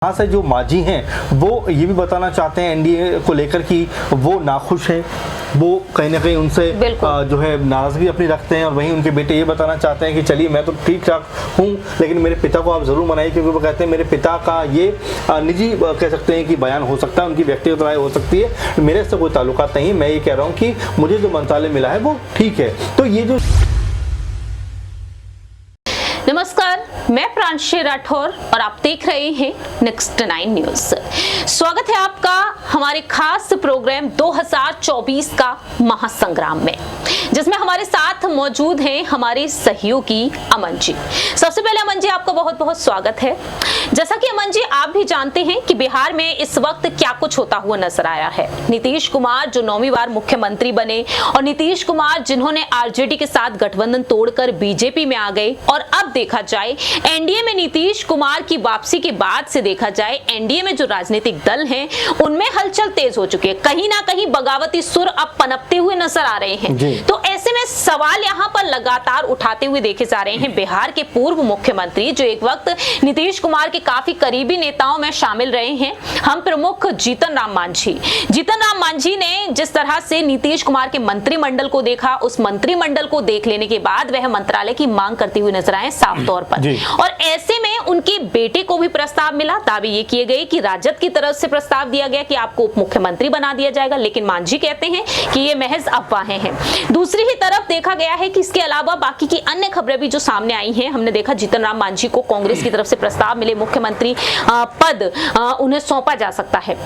यहाँ से जो मांझी हैं वो ये भी बताना चाहते हैं एनडीए को लेकर कि वो नाखुश हैं, वो कहीं ना कहीं उनसे जो है नाराजगी अपनी रखते हैं। और वहीं उनके बेटे ये बताना चाहते हैं कि चलिए मैं तो ठीक ठाक हूँ, लेकिन मेरे पिता को आप जरूर मनाइए, क्योंकि वो कहते हैं मेरे पिता का ये निजी कह सकते हैं कि बयान हो सकता है, उनकी व्यक्तिगत राय हो सकती है, मेरे से कोई ताल्लुकात नहीं है। मैं ये कह रहा हूँ कि मुझे जो मंत्रालय मिला है वो ठीक है। तो ये जो नमस्कार, मैं प्रांशी राठौर और आप देख रहे हैं नेक्स्ट 9 न्यूज। स्वागत है आपका हमारे खास प्रोग्राम 2024 का महासंग्राम में, जिसमें हमारे साथ मौजूद हैं हमारे सहयोगी अमन जी। सबसे पहले अमन जी, आपका बहुत बहुत स्वागत है। जैसा कि अमन जी आप भी जानते हैं कि बिहार में इस वक्त क्या कुछ होता हुआ नजर आया है। नीतीश कुमार जो 9वीं बार मुख्यमंत्री बने, और नीतीश कुमार जिन्होंने आरजेडी के साथ गठबंधन तोड़कर बीजेपी में आ गए, और अब देखा जाए एनडीए में नीतीश कुमार की वापसी के बाद से देखा जाए एनडीए में जो राजनीतिक दल हैं उनमें हलचल तेज हो चुकी है। कहीं ना कहीं बगावती सुर अब पनपते हुए नजर आ रहे हैं। तो ऐसे में सवाल यहाँ पर लगातार उठाते हुए देखे जा रहे हैं बिहार के पूर्व मुख्यमंत्री, जो एक वक्त नीतीश कुमार के काफी करीबी नेताओं में शामिल रहे हैं, हम प्रमुख जीतन राम मांझी। जीतन राम मांझी ने जिस तरह से नीतीश कुमार के मंत्रिमंडल को देखा, उस मंत्रिमंडल को देख लेने के बाद वह मंत्रालय की मांग करते हुए नजर आए साफ तौर पर। और ऐसे में उनके बेटे को भी प्रस्ताव मिला। दावे ये किए गए कि राजद की तरफ से प्रस्ताव दिया गया कि आपको उप मुख्यमंत्री बना दिया जाएगा, लेकिन मांझी कहते हैं कि ये महज अफवाहें हैं। दूसरी ही तरफ देखा गया है कि इसके अलावा बाकी की अन्य खबरें भी जो सामने आई हैं, हमने देखा जीतन राम मांझी को कांग्रेस की तरफ से प्रस्ताव मिले, मुख्यमंत्री पद उन्हें सौंपा जा सकता है।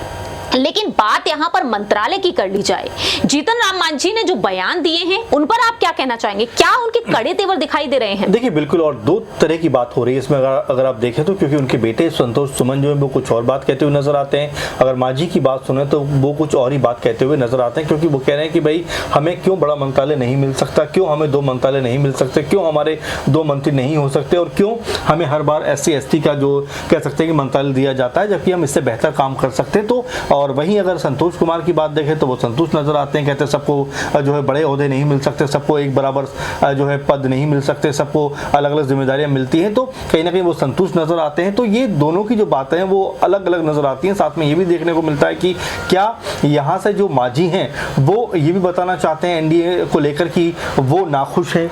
लेकिन बात यहां पर मंत्रालय की कर ली जाए, जीतन राम मांझी ने जो बयान दिए हैं उन पर आप क्या कहना चाहेंगे? क्या उनके कड़े तेवर दिखाई दे रहे हैं? देखिए बिल्कुल, और दो तरह की बात हो रही है इसमें अगर आप देखें तो, क्योंकि उनके बेटे संतोष सुमन जो है वो कुछ और बात कहते हुए नजर आते हैं। अगर मांझी की बात सुने तो वो कुछ और ही बात कहते हुए नजर आते हैं, क्योंकि वो कह रहे हैं कि भाई हमें क्यों बड़ा मंत्रालय नहीं मिल सकता, क्यों हमें 2 मंत्रालय नहीं मिल सकते, क्यों हमारे 2 मंत्री नहीं हो सकते, और क्यों हमें हर बार SC ST का जो कह सकते हैं कि मंत्रालय दिया जाता है, जबकि हम इससे बेहतर काम कर सकते। तो और वहीं अगर संतोष कुमार की बात देखें तो वो संतुष्ट नजर आते हैं, कहते हैं सबको जो है बड़े ओहदे नहीं मिल सकते, सबको एक बराबर जो है पद नहीं मिल सकते, सबको अलग अलग जिम्मेदारियां मिलती हैं, तो कहीं ना कहीं वो संतुष्ट नजर आते हैं। तो ये दोनों की जो बातें हैं वो अलग अलग नजर आती हैं। साथ में ये भी देखने को मिलता है कि क्या यहाँ से जो मांझी हैं वो ये भी बताना चाहते हैं एनडीए को लेकर कि वो नाखुश हैं,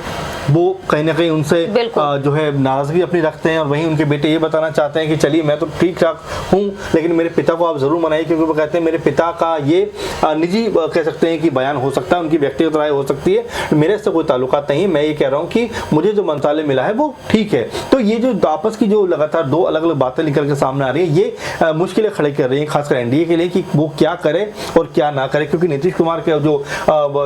वो कहीं ना कहीं उनसे जो है नाराजगी अपनी रखते हैं। और वहीं उनके बेटे ये बताना चाहते हैं कि चलिए मैं तो ठीक ठाक हूँ, लेकिन मेरे पिता को आप जरूर मनाइए, क्योंकि वो कहते हैं मेरे पिता का ये निजी कह सकते हैं कि बयान हो सकता है, उनकी व्यक्तिगत राय हो सकती है, मेरे से कोई ताल्लुकात नहीं है। मैं ये कह रहा हूँ कि मुझे जो मंत्रालय मिला है वो ठीक है। तो ये जो आपस की जो लगातार 2 अलग अलग बातें निकल के सामने आ रही है, ये मुश्किलें खड़ी कर रही है खासकर एनडीए के लिए कि वो क्या करे और क्या ना करे। क्योंकि नीतीश कुमार के जो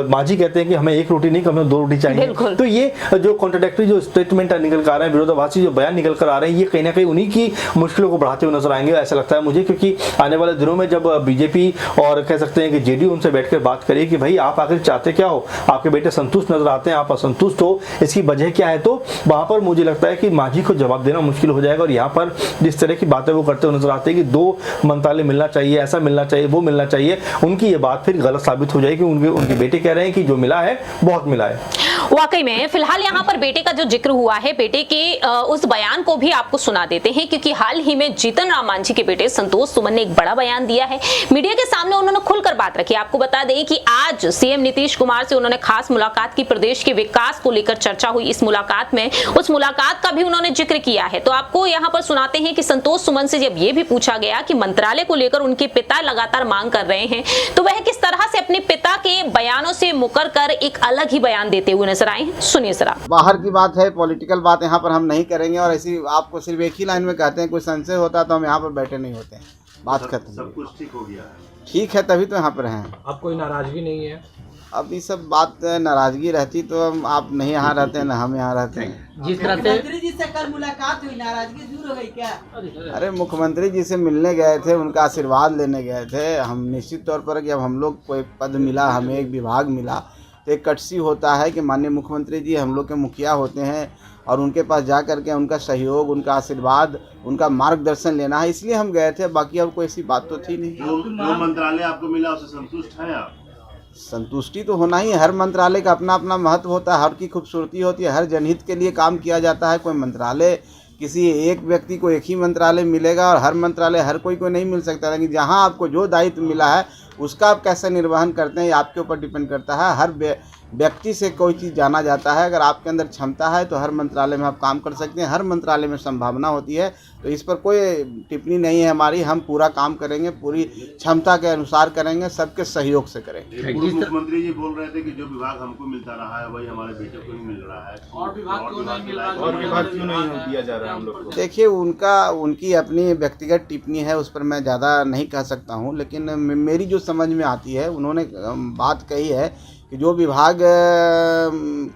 मांझी कहते हैं कि हमें 1 रोटी नहीं, हमें 2 रोटी चाहिए। तो ये जो कॉन्ट्राडिक्टरी जो स्टेटमेंट निकल कर आ रहे हैं, विरोधाभासी जो बयान निकल कर आ रहे हैं, ये कहीं ना कहीं उन्हीं की मुश्किलों को बढ़ाते हुए नजर आएंगे, ऐसा लगता है मुझे। क्योंकि आने वाले दिनों में जब बीजेपी और कह सकते हैं कि जेडीयू उनसे बैठकर बात करिए कि भाई आप आखिर चाहते क्या हो, आपके बेटे संतुष्ट नजर आते हैं, आप असंतुष्ट हो, इसकी वजह क्या है, तो वहां पर मुझे लगता है कि मांझी को जवाब देना मुश्किल हो जाएगा। और यहाँ पर जिस तरह की बातें वो करते हुए नजर आते हैं कि 2 मंत्रालय मिलना चाहिए, ऐसा मिलना चाहिए, वो मिलना चाहिए, उनकी ये बात फिर गलत साबित हो जाएगी। उनके बेटे कह रहे हैं कि जो मिला है बहुत मिला है। वाकई में फिलहाल यहाँ पर बेटे का जो जिक्र हुआ है, बेटे के उस बयान को भी आपको सुना देते हैं, क्योंकि हाल ही में जीतन राम मांझी के बेटे संतोष सुमन ने एक बड़ा बयान दिया है। मीडिया के सामने उन्होंने खुलकर बात रखी। आपको बता दें कि आज सीएम नीतीश कुमार से उन्होंने खास मुलाकात की, प्रदेश के विकास को लेकर चर्चा हुई। इस मुलाकात में उस मुलाकात का भी उन्होंने जिक्र किया है। तो आपको यहाँ पर सुनाते हैं कि संतोष सुमन से जब ये भी पूछा गया कि मंत्रालय को लेकर उनके पिता लगातार मांग कर रहे हैं, तो वह किस तरह से अपने पिता के बयानों से मुकर कर एक अलग ही बयान देते हुए नजर आए। सुनिए जरा। बाहर की बात है, पॉलिटिकल बात यहाँ पर हम नहीं करेंगे, और ऐसी आपको सिर्फ एक ही लाइन में कहते हैं कोई संशय होता तो हम यहाँ पर बैठे नहीं होते हैं। बात खत्म। सब कुछ ठीक हो गया है। ठीक है, तभी तो यहाँ पर हैं। अब कोई नाराजगी नहीं है? अब ये सब बात नाराजगी रहती तो हम आप नहीं यहाँ रहते हैं, ना हम यहाँ रहते हैं। जिस तरह से मुख्यमंत्री जी से कल मुलाकात हुई, नाराजगी दूर हो गई क्या? अरे मुख्यमंत्री जी से मिलने गए थे, उनका आशीर्वाद लेने गए थे। हम निश्चित तौर पर जब हम लोग कोई पद मिला, हमें एक विभाग मिला, तो एक कटसी होता है कि माननीय मुख्यमंत्री जी हम लोग के मुखिया होते हैं, और उनके पास जा करके उनका सहयोग, उनका आशीर्वाद, उनका मार्गदर्शन लेना है, इसलिए हम गए थे। बाकी और कोई ऐसी बात तो थी नहीं। जो मंत्रालय आपको मिला उससे संतुष्ट हैं आप? संतुष्टि तो होना ही है। हर मंत्रालय का अपना अपना महत्व होता है, हर की खूबसूरती होती है, हर जनहित के लिए काम किया जाता है। कोई मंत्रालय किसी एक व्यक्ति को एक ही मंत्रालय मिलेगा और हर मंत्रालय हर कोई को नहीं मिल सकता, लेकिन जहाँ आपको जो दायित्व मिला है उसका आप कैसे निर्वहन करते हैं ये आपके ऊपर डिपेंड करता है। हर व्यक्ति से कोई चीज़ जाना जाता है। अगर आपके अंदर क्षमता है तो हर मंत्रालय में आप काम कर सकते हैं, हर मंत्रालय में संभावना होती है। तो इस पर कोई टिप्पणी नहीं है हमारी। हम पूरा काम करेंगे, पूरी क्षमता के अनुसार करेंगे, सबके सहयोग से करेंगे। पूर्व मुख्यमंत्री जी बोल रहे थे कि जो विभाग हमको मिलता रहा है वही हमारे बेटे को नहीं मिल रहा है, और विभाग क्यों नहीं दिया जा रहा है हम लोग को? देखिए, उनकी अपनी व्यक्तिगत टिप्पणी है, उस पर मैं ज़्यादा नहीं कह सकता हूँ, लेकिन मेरी जो समझ में आती है, उन्होंने बात कही है कि जो विभाग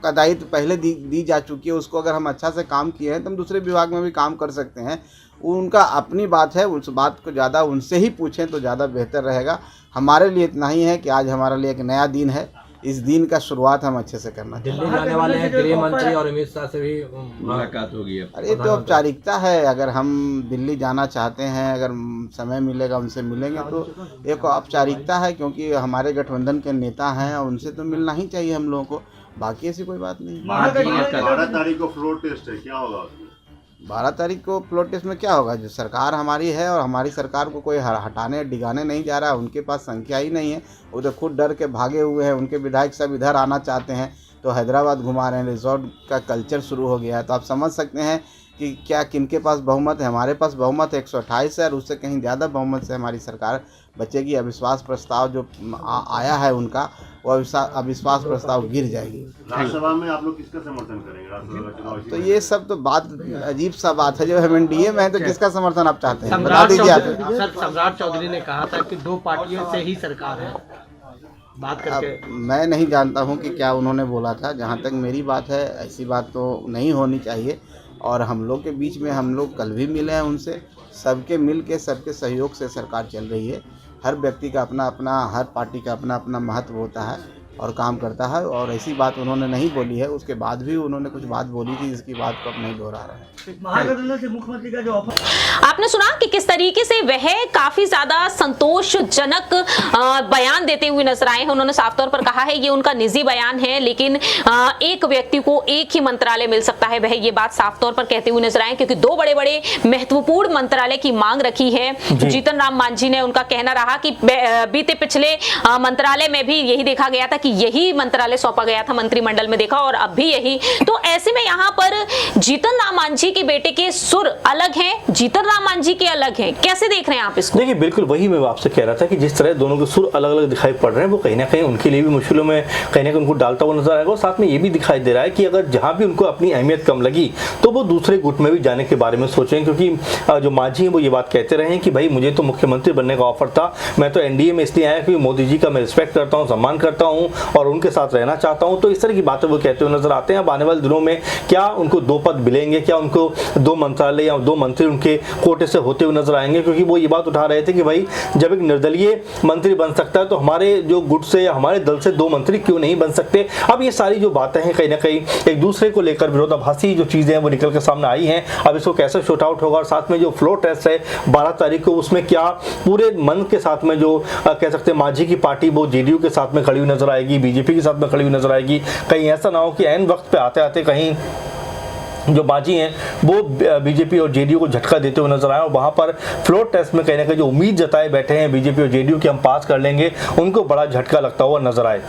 का दायित्व पहले दी जा चुकी है उसको अगर हम अच्छा से काम किए हैं तो हम दूसरे विभाग में भी काम कर सकते हैं। उनका अपनी बात है, उस बात को ज़्यादा उनसे ही पूछें तो ज़्यादा बेहतर रहेगा। हमारे लिए इतना ही है कि आज हमारे लिए एक नया दिन है, इस दिन का शुरुआत हम अच्छे से करना चाहिए। दिल्ली जाने वाले हैं गृह मंत्री और अमित शाह से भी मुलाकात होगी। अरे तो औपचारिकता है, अगर हम दिल्ली जाना चाहते हैं, अगर समय मिलेगा उनसे मिलेंगे तो एक औपचारिकता है, क्योंकि हमारे गठबंधन के नेता हैं और उनसे तो मिलना ही चाहिए हम लोगों को। बाकी ऐसी कोई बात नहीं। 12 तारीख को फ्लोर टेस्ट है, क्या होगा उसमें? 12 तारीख को फ्लोर टेस्ट में क्या होगा? जो सरकार हमारी है और हमारी सरकार को कोई हटाने डिगाने नहीं जा रहा है। उनके पास संख्या ही नहीं है, वो तो खुद डर के भागे हुए हैं। उनके विधायक सब इधर आना चाहते हैं तो हैदराबाद घुमा रहे हैं। रिजॉर्ट का कल्चर शुरू हो गया है, तो आप समझ सकते हैं कि क्या किनके पास बहुमत है। हमारे पास बहुमत 128 है और उससे कहीं ज़्यादा बहुमत से हमारी सरकार बचेगी। अविश्वास प्रस्ताव जो आया है उनका, वो अविश्वास प्रस्ताव गिर जाएगी। राज्यसभा में आप लोग किसका समर्थन करेंगे? राज्यसभा चुनाव तो ये सब तो बात अजीब सा बात है। जब हम एनडीए में है तो किसका समर्थन आप चाहते हैं, बता सम्राट दीजिए आप। सर, सम्राट चौधरी ने कहा था कि 2 पार्टियों से ही सरकार है, बात करके। अब मैं नहीं जानता हूं कि क्या उन्होंने बोला था। जहां तक मेरी बात है, ऐसी बात तो नहीं होनी चाहिए। और हम लोग के बीच में, हम लोग कल भी मिले हैं उनसे, सबके मिल के सबके सहयोग से सरकार चल रही है। हर व्यक्ति का अपना अपना, हर पार्टी का अपना अपना महत्व होता है और काम करता है। और ऐसी बात उन्होंने नहीं बोली है, उसके बाद भी उन्होंने कुछ बात बोली थी, इसकी बात को अब नहीं दोहरा रहे हैं। महागठबंधन से मुख्यमंत्री का जो ऑफर, आपने सुना कि किस तरीके से वह काफी ज्यादा संतोषजनक बयान देते हुए नजर आए हैं। उन्होंने साफ तौर पर कहा है ये उनका निजी बयान है, लेकिन एक व्यक्ति को एक ही मंत्रालय मिल सकता है। वह ये बात साफ तौर पर कहते हुए नजर आए, क्योंकि 2 बड़े-बड़े महत्वपूर्ण मंत्रालय की मांग रखी है। जीतन राम मांझी ने, उनका कहना रहा कि बीते पिछले मंत्रालय में भी यही देखा गया था कि यही मंत्रालय सौंपा गया था, मंत्रिमंडल में देखा, और अब भी यही। तो ऐसे में यहाँ पर जीतन राम मांझी के बेटे के सुर अलग हैं, जीतन राम मांझी के अलग हैं। कैसे देख रहे हैं आप इसको? देखिए, बिल्कुल वही मैं आपसे कह रहा था कि जिस तरह दोनों के सुर अलग अलग दिखाई पड़ रहे हैं, वो कहीं ना कहीं उनके लिए भी मुश्किलों में कहीं ना कहीं उनको डालता हुआ नजर आएगा। और साथ में ये भी दिखाई दे रहा है कि अगर जहां भी उनको अपनी अहमियत कम लगी तो वो दूसरे गुट में भी जाने के बारे में सोचें। क्योंकि जो मांझी हैं वो ये बात कहते रहे कि भाई मुझे तो मुख्यमंत्री बनने का ऑफर था, मैं तो एनडीए में इसलिए आया क्योंकि मोदी जी का मैं रिस्पेक्ट करता हूँ, सम्मान करता हूँ और उनके साथ रहना चाहता हूँ। तो इस तरह की बातें वो कहते हुए नजर आते हैं। अब आने वाले दिनों में क्या उनको 2 पद मिलेंगे, क्या उनको 2 मंत्रालय या 2 मंत्री उनके कोटे से होते हुए नजर आएंगे? क्योंकि वो ये बात उठा रहे थे कि भाई जब एक निर्दलीय मंत्री बन सकता है तो हमारे जो गुट से या हमारे दल से 2 मंत्री क्यों नहीं बन सकते? अब ये सारी जो बातें हैं कहीं ना कहीं एक दूसरे को लेकर विरोधाभासी जो चीजें हैं वो निकल के सामने आई हैं। अब इसको कैसे शॉर्ट आउट होगा? और साथ में जो फ्लोर टेस्ट है 12 तारीख को, उसमें क्या पूरे मन के साथ में जो कह सकते हैं मांझी की पार्टी वो जेडीयू के साथ में खड़ी हुई नजर आएगी, बीजेपी के साथ में खड़ी हुई नजर आएगी? कहीं ऐसा ना हो कि ऐन वक्त पे आते आते कहीं जो मांझी हैं वो बीजेपी और जेडीयू को झटका देते हुए नजर आए और वहां पर फ्लोर टेस्ट में कहीं ना कहीं जो उम्मीद जताए बैठे हैं बीजेपी और जेडीयू कि हम पास कर लेंगे, उनको बड़ा झटका लगता हुआ नजर आए।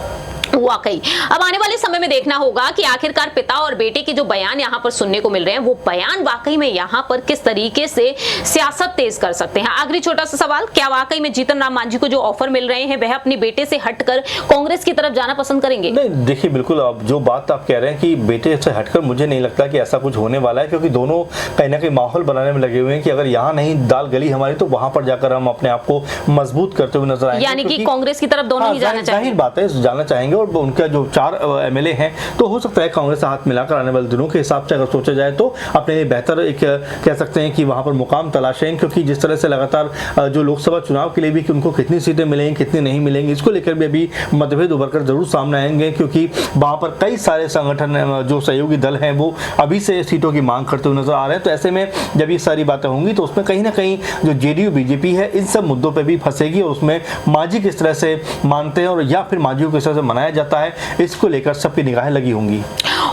वाकई अब आने वाले समय में देखना होगा कि आखिरकार पिता और बेटे के जो बयान यहाँ पर सुनने को मिल रहे हैं, वो बयान वाकई में यहाँ पर किस तरीके से सियासत तेज कर सकते हैं। आखिरी छोटा सा सवाल, क्या वाकई में जीतन राम मांझी को जो ऑफर मिल रहे हैं वह अपने बेटे से हटकर कांग्रेस की तरफ जाना पसंद करेंगे? नहीं, देखिए बिल्कुल, अब जो बात आप कह रहे हैं कि बेटे से हटकर, मुझे नहीं लगता कि ऐसा कुछ होने वाला है, क्योंकि दोनों कहीं ना कहीं माहौल बनाने में लगे हुए हैं कि अगर यहाँ नहीं दाल गली हमारी तो वहां पर जाकर हम अपने आप को मजबूत करते हुए नजर आएंगे। यानी कि कांग्रेस की तरफ दोनों ही जाना चाहेंगे। जाहिर बात है, जाना चाहेंगे। और उनका जो 4 एमएलए हैं तो हो सकता है कांग्रेस से हाथ मिलाकर आने वाले दिनों के हिसाब से अगर सोचा जाए तो अपने लिए बेहतर एक कह सकते हैं कि वहां पर मुकाम तलाशें। क्योंकि जिस तरह से लगातार जो लोकसभा चुनाव के लिए भी कि उनको कितनी सीटें मिलेंगी कितनी नहीं मिलेंगी, इसको लेकर भी अभी मतभेद उभर कर जरूर सामने आएंगे। क्योंकि वहां पर कई सारे संगठन जो सहयोगी दल हैं वो अभी से सीटों की मांग करते हुए नजर आ रहे हैं। तो ऐसे में जब ये सारी बातें होंगी तो उसमें कहीं ना कहीं जो जेडीयू बीजेपी है इन सब मुद्दों पर भी फंसेगी और उसमें मांझी किस तरह से मानते हैं और या फिर मांझी को किस तरह से मनाया जाता है, इसको लेकर सबकी निगाहें लगी होंगी।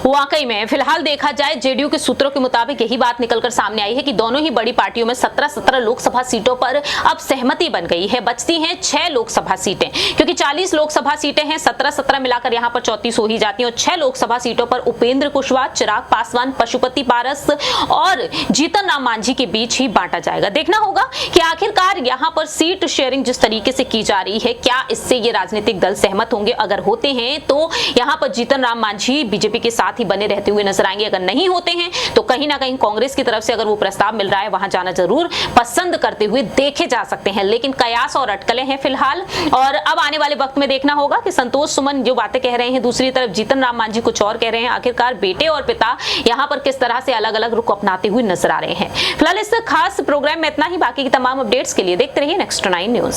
वाकई में फिलहाल देखा जाए जेडीयू के सूत्रों के मुताबिक यही बात निकलकर सामने आई है कि दोनों ही बड़ी पार्टियों में 17-17 लोकसभा सीटों पर अब सहमति बन गई है। बचती हैं 6 लोकसभा सीटें, क्योंकि 40 लोकसभा सीटें हैं, 17-17 मिलाकर यहां पर 34 हो ही जाती हैं और 6 लोकसभा सीटों पर उपेंद्र कुशवाहा, चिराग पासवान, पशुपति पारस और जीतन राम मांझी के बीच ही बांटा जाएगा। देखना होगा कि आखिरकार यहां पर सीट शेयरिंग जिस तरीके से की जा रही है, क्या इससे ये राजनीतिक दल सहमत होंगे। अगर होते हैं तो यहां पर जीतन राम मांझी बीजेपी के साथ ही बने रहते हुए नजर आएंगे। अगर नहीं होते हैं तो कहीं ना कहीं कांग्रेस की तरफ से अगर वो प्रस्ताव मिल रहा है वहां जाना जरूर पसंद करते हुए देखे जा सकते हैं। लेकिन कयास और अटकलें हैं फिलहाल, और अब आने वाले वक्त में देखना होगा कि संतोष सुमन जो बातें कह रहे हैं, दूसरी तरफ जीतन राम मांझी कुछ और कह रहे हैं। आखिरकार बेटे और पिता यहां पर किस तरह से अलग अलग रुख अपनाते हुए नजर आ रहे हैं। फिलहाल इस खास प्रोग्राम में इतना ही। बाकी की तमाम अपडेट्स के लिए देखते रहिए नेक्स्ट 9 न्यूज।